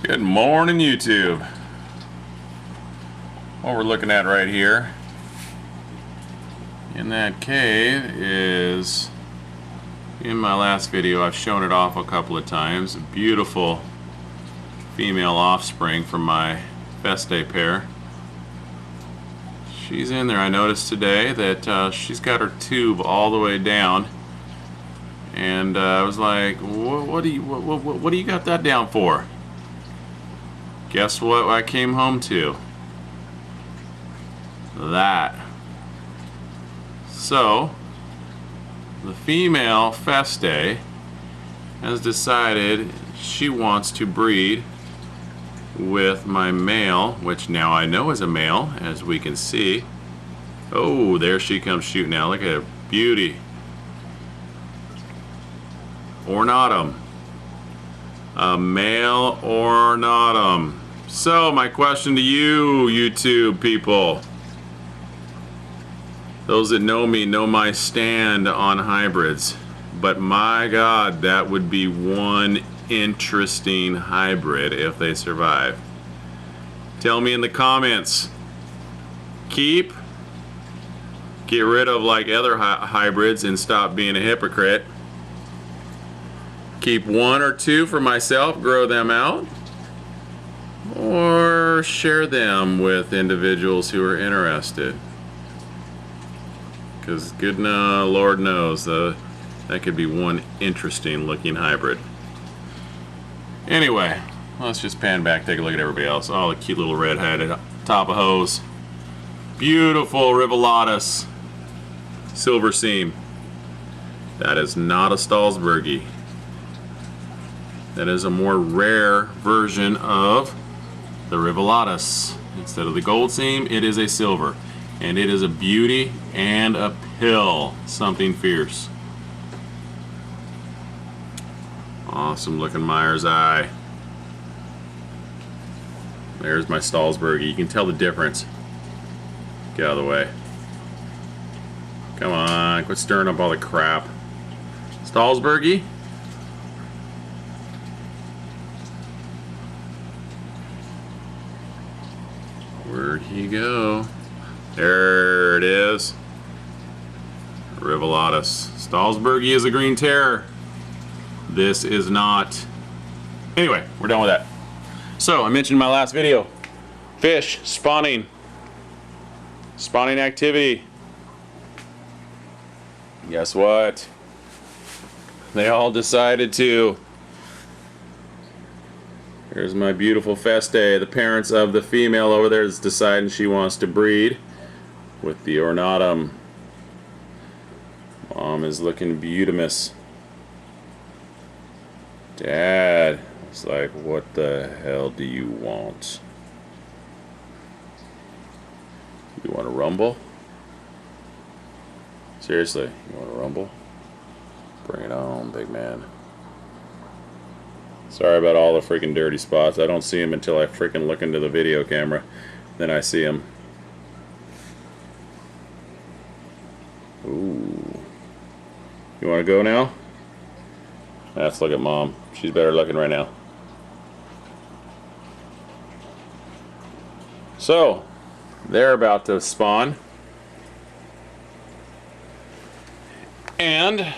Good morning, YouTube. What we're looking at right here in that cave is, in my last video I've shown it off a couple of times, a beautiful female offspring from my Feste pair. She's in there. I noticed today that she's got her tube all the way down, and I was like, what do you got that down for? Guess what I came home to? That. So the female Feste has decided she wants to breed with my male, which now I know is a male, as we can see. Oh, there she comes shooting now. Look at her beauty. Ornatum. A male ornatum. So my question to you, YouTube people, those that know me know my stand on hybrids, but my God, that would be one interesting hybrid if they survive. Tell me in the comments. Get rid of like other hybrids and stop being a hypocrite. Keep one or two for myself, grow them out, or share them with individuals who are interested. Because Lord knows that could be one interesting looking hybrid. Anyway, let's just pan back, take a look at everybody else. Oh, the cute little red-headed top of hose. Beautiful Rivelatus silver seam. That is not a Stahlsbergie. That is a more rare version of the Rivelatus. Instead of the gold seam, it is a silver. And it is a beauty and a pill. Something fierce. Awesome looking Myers eye. There's my Stahlsbergie. You can tell the difference. Get out of the way. Come on, quit stirring up all the crap. Stahlsbergie? Where'd he go? There it is. Rivelatus. Stahlsbergie is a green terror. This is not. Anyway, we're done with that. So, I mentioned in my last video, fish, spawning activity. Guess what? They all decided to. Here's my beautiful Feste. The parents of the female over there is deciding she wants to breed with the ornatum. Mom is looking beautimous. Dad is like, what the hell do you want? You want to rumble? Seriously, you want to rumble? Bring it on, big man. Sorry about all the freaking dirty spots. I don't see them until I freaking look into the video camera. Then I see them. Ooh. You want to go now? Let's look at Mom. She's better looking right now. So, they're about to spawn. And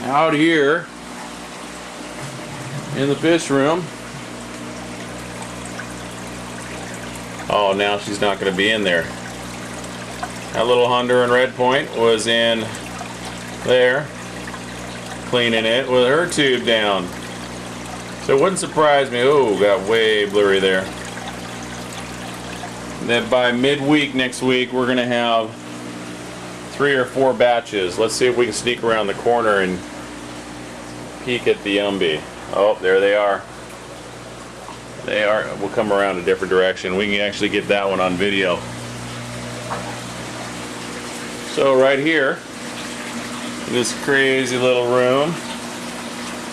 out here in the fish room. Oh, now she's not going to be in there. That little Honduran red point was in there cleaning it with her tube down. So it wouldn't surprise me. Oh, got way blurry there. That by midweek next week we're going to have 3 or 4 batches. Let's see if we can sneak around the corner and peek at the Umbi. Oh, there they are. They are. We'll come around a different direction. We can actually get that one on video. So right here, in this crazy little room,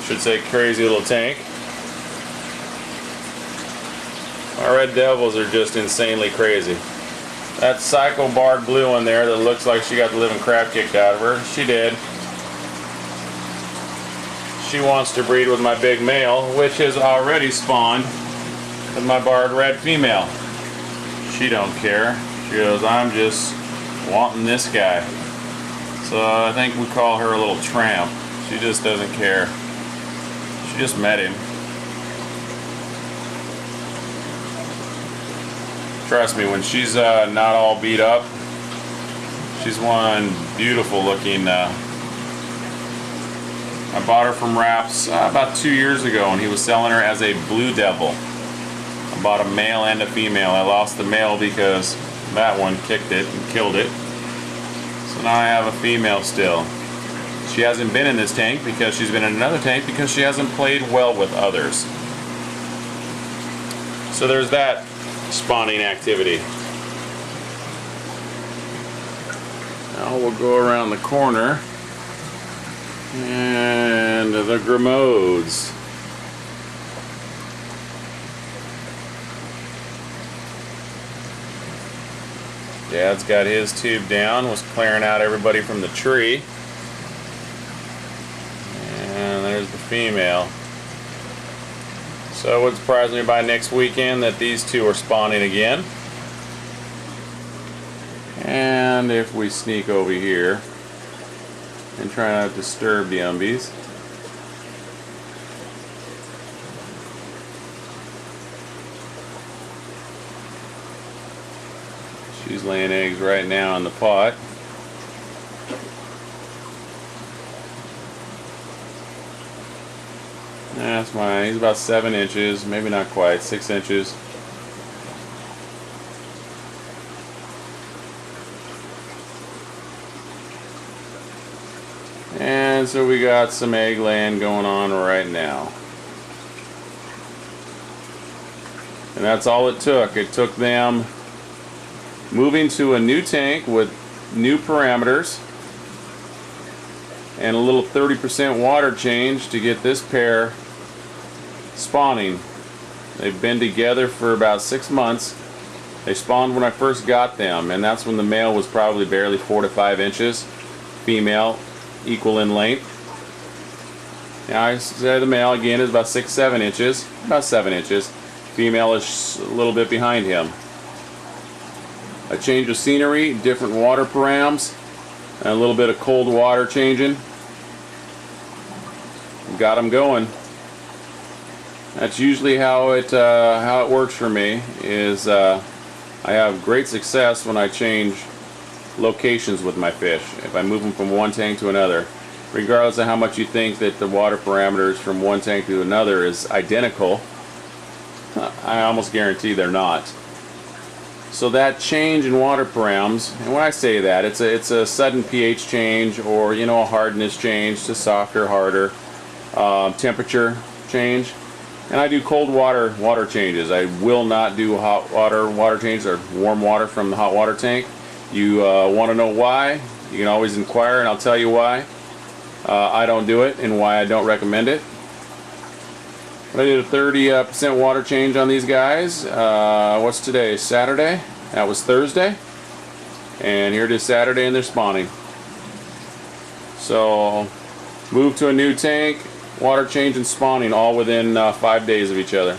should say crazy little tank, our red devils are just insanely crazy. That psycho barred blue one there that looks like she got the living crap kicked out of her, she did. she wants to breed with my big male, which has already spawned with my barred red female. She don't care. She goes, I'm just wanting this guy. So I think we call her a little tramp. She just doesn't care. She just met him. Trust me, when she's not all beat up, she's one beautiful looking. I bought her from Raps about 2 years ago, and he was selling her as a blue devil. I bought a male and a female. I lost the male because that one kicked it and killed it. So now I have a female still. She hasn't been in this tank because she's been in another tank because she hasn't played well with others. So there's that spawning activity. Now we'll go around the corner and the Grimodes. Dad's got his tube down, was clearing out everybody from the tree. And there's the female. So it would surprise me by next weekend that these two are spawning again. And if we sneak over here and try not to disturb the umbies. She's laying eggs right now in the pot. That's mine. He's about 7 inches, maybe not quite, 6 inches. And so we got some egg laying going on right now. And that's all it took. It took them moving to a new tank with new parameters and a little 30% water change to get this pair spawning. They've been together for about 6 months. They spawned when I first got them, and that's when the male was probably barely 4 to 5 inches. Female equal in length. Now I say the male again is about 6-7 inches, about 7 inches. Female is a little bit behind him. A change of scenery, different water params, and a little bit of cold water changing. Got them going. That's usually how it works for me. Is I have great success when I change locations with my fish. If I move them from one tank to another, regardless of how much you think that the water parameters from one tank to another is identical, I almost guarantee they're not. So that change in water params, and when I say that, it's a sudden pH change, or a hardness change to softer, harder, temperature change. And I do cold water changes. I will not do hot water changes or warm water from the hot water tank. You want to know why? You can always inquire, and I'll tell you why I don't do it and why I don't recommend it. I did a 30% water change on these guys. What's today? Saturday? That was Thursday. And here it is Saturday, and they're spawning. So, move to a new tank, water change and spawning all within 5 days of each other.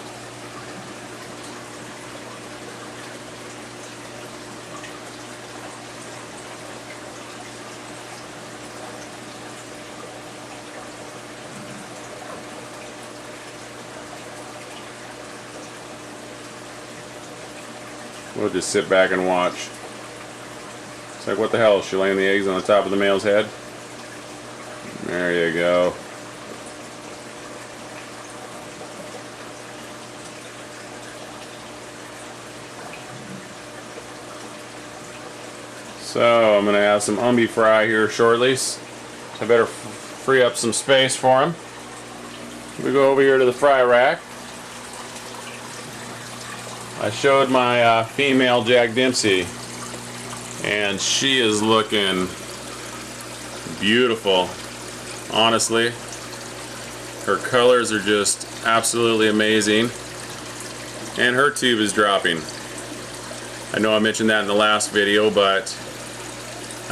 We'll just sit back and watch. It's like, what the hell? Is she laying the eggs on the top of the male's head? There you go. So I'm going to have some umbi fry here shortly. So I better free up some space for him. We go over here to the fry rack. I showed my female Jack Dempsey, and she is looking beautiful. Honestly, her colors are just absolutely amazing, and her tube is dropping. I know I mentioned that in the last video, but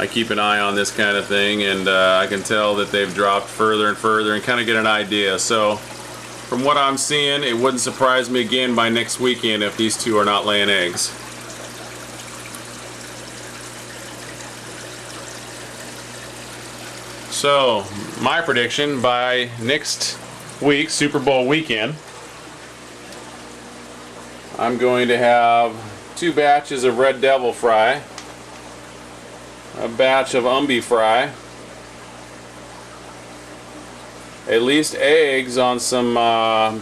I keep an eye on this kind of thing, and I can tell that they've dropped further and further and kind of get an idea. So from what I'm seeing, it wouldn't surprise me again by next weekend if these two are not laying eggs. So my prediction, by next week, Super Bowl weekend, I'm going to have 2 batches of Red Devil fry, a batch of umbi fry, at least eggs on some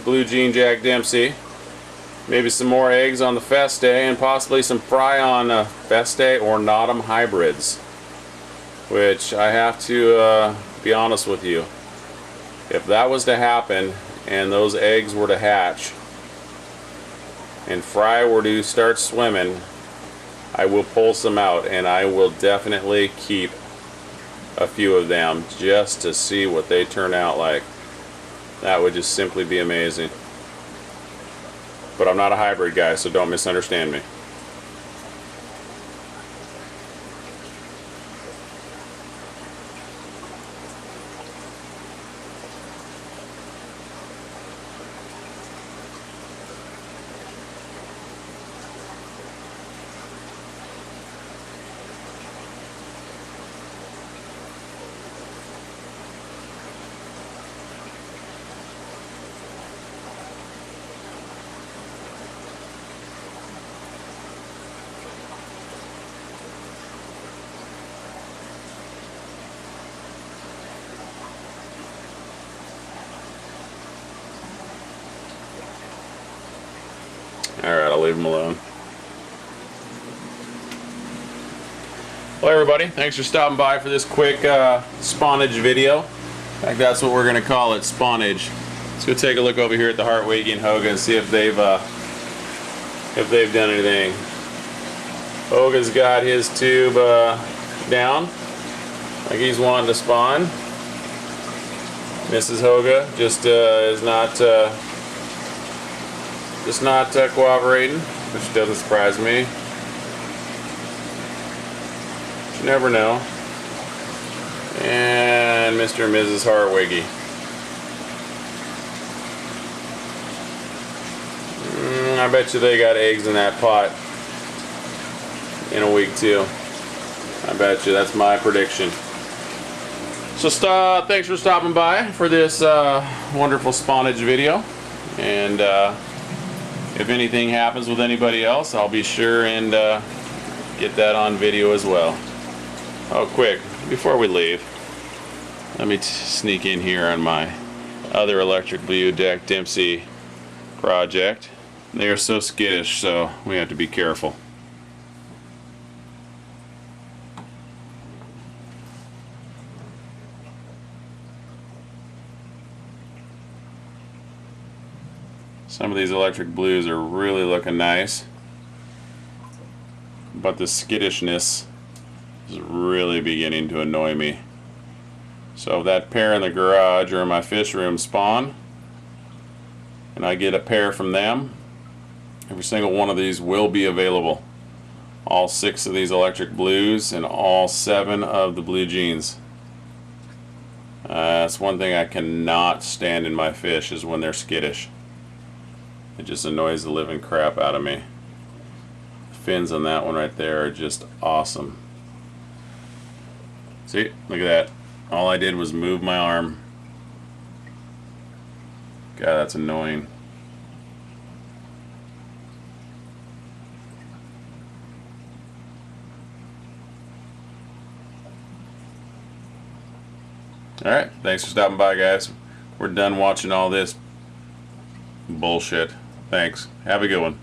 Blue Jean Jack Dempsey, maybe some more eggs on the Feste, and possibly some fry on Feste or Nottam hybrids, which I have to be honest with you, if that was to happen and those eggs were to hatch and fry were to start swimming, I will pull some out, and I will definitely keep a few of them just to see what they turn out like. That would just simply be amazing. But I'm not a hybrid guy, so don't misunderstand me. Alright, I'll leave them alone. Well, everybody, thanks for stopping by for this quick spawnage video. In fact, that's what we're going to call it, spawnage. Let's go take a look over here at the Hartwig and Hoga and see if they've done anything. Hoga's got his tube down, like he's wanting to spawn. Mrs. Hoga just is not cooperating, which doesn't surprise me. You never know. And Mr. and Mrs. Hartwiggy. I bet you they got eggs in that pot in a week too. I bet you, that's my prediction. So thanks for stopping by for this wonderful spawnage video. And if anything happens with anybody else, I'll be sure and get that on video as well. Oh, quick, before we leave, let me sneak in here on my other electric Blue Jack Dempsey project. They are so skittish, so we have to be careful. Some of these electric blues are really looking nice, but the skittishness is really beginning to annoy me. So if that pair in the garage or in my fish room spawn, and I get a pair from them, every single one of these will be available. All 6 of these electric blues and all 7 of the blue jeans. That's one thing I cannot stand in my fish, is when they're skittish. It just annoys the living crap out of me. The fins on that one right there are just awesome. See, look at that. All I did was move my arm. God, that's annoying. Alright, thanks for stopping by, guys. We're done watching all this bullshit. Thanks. Have a good one.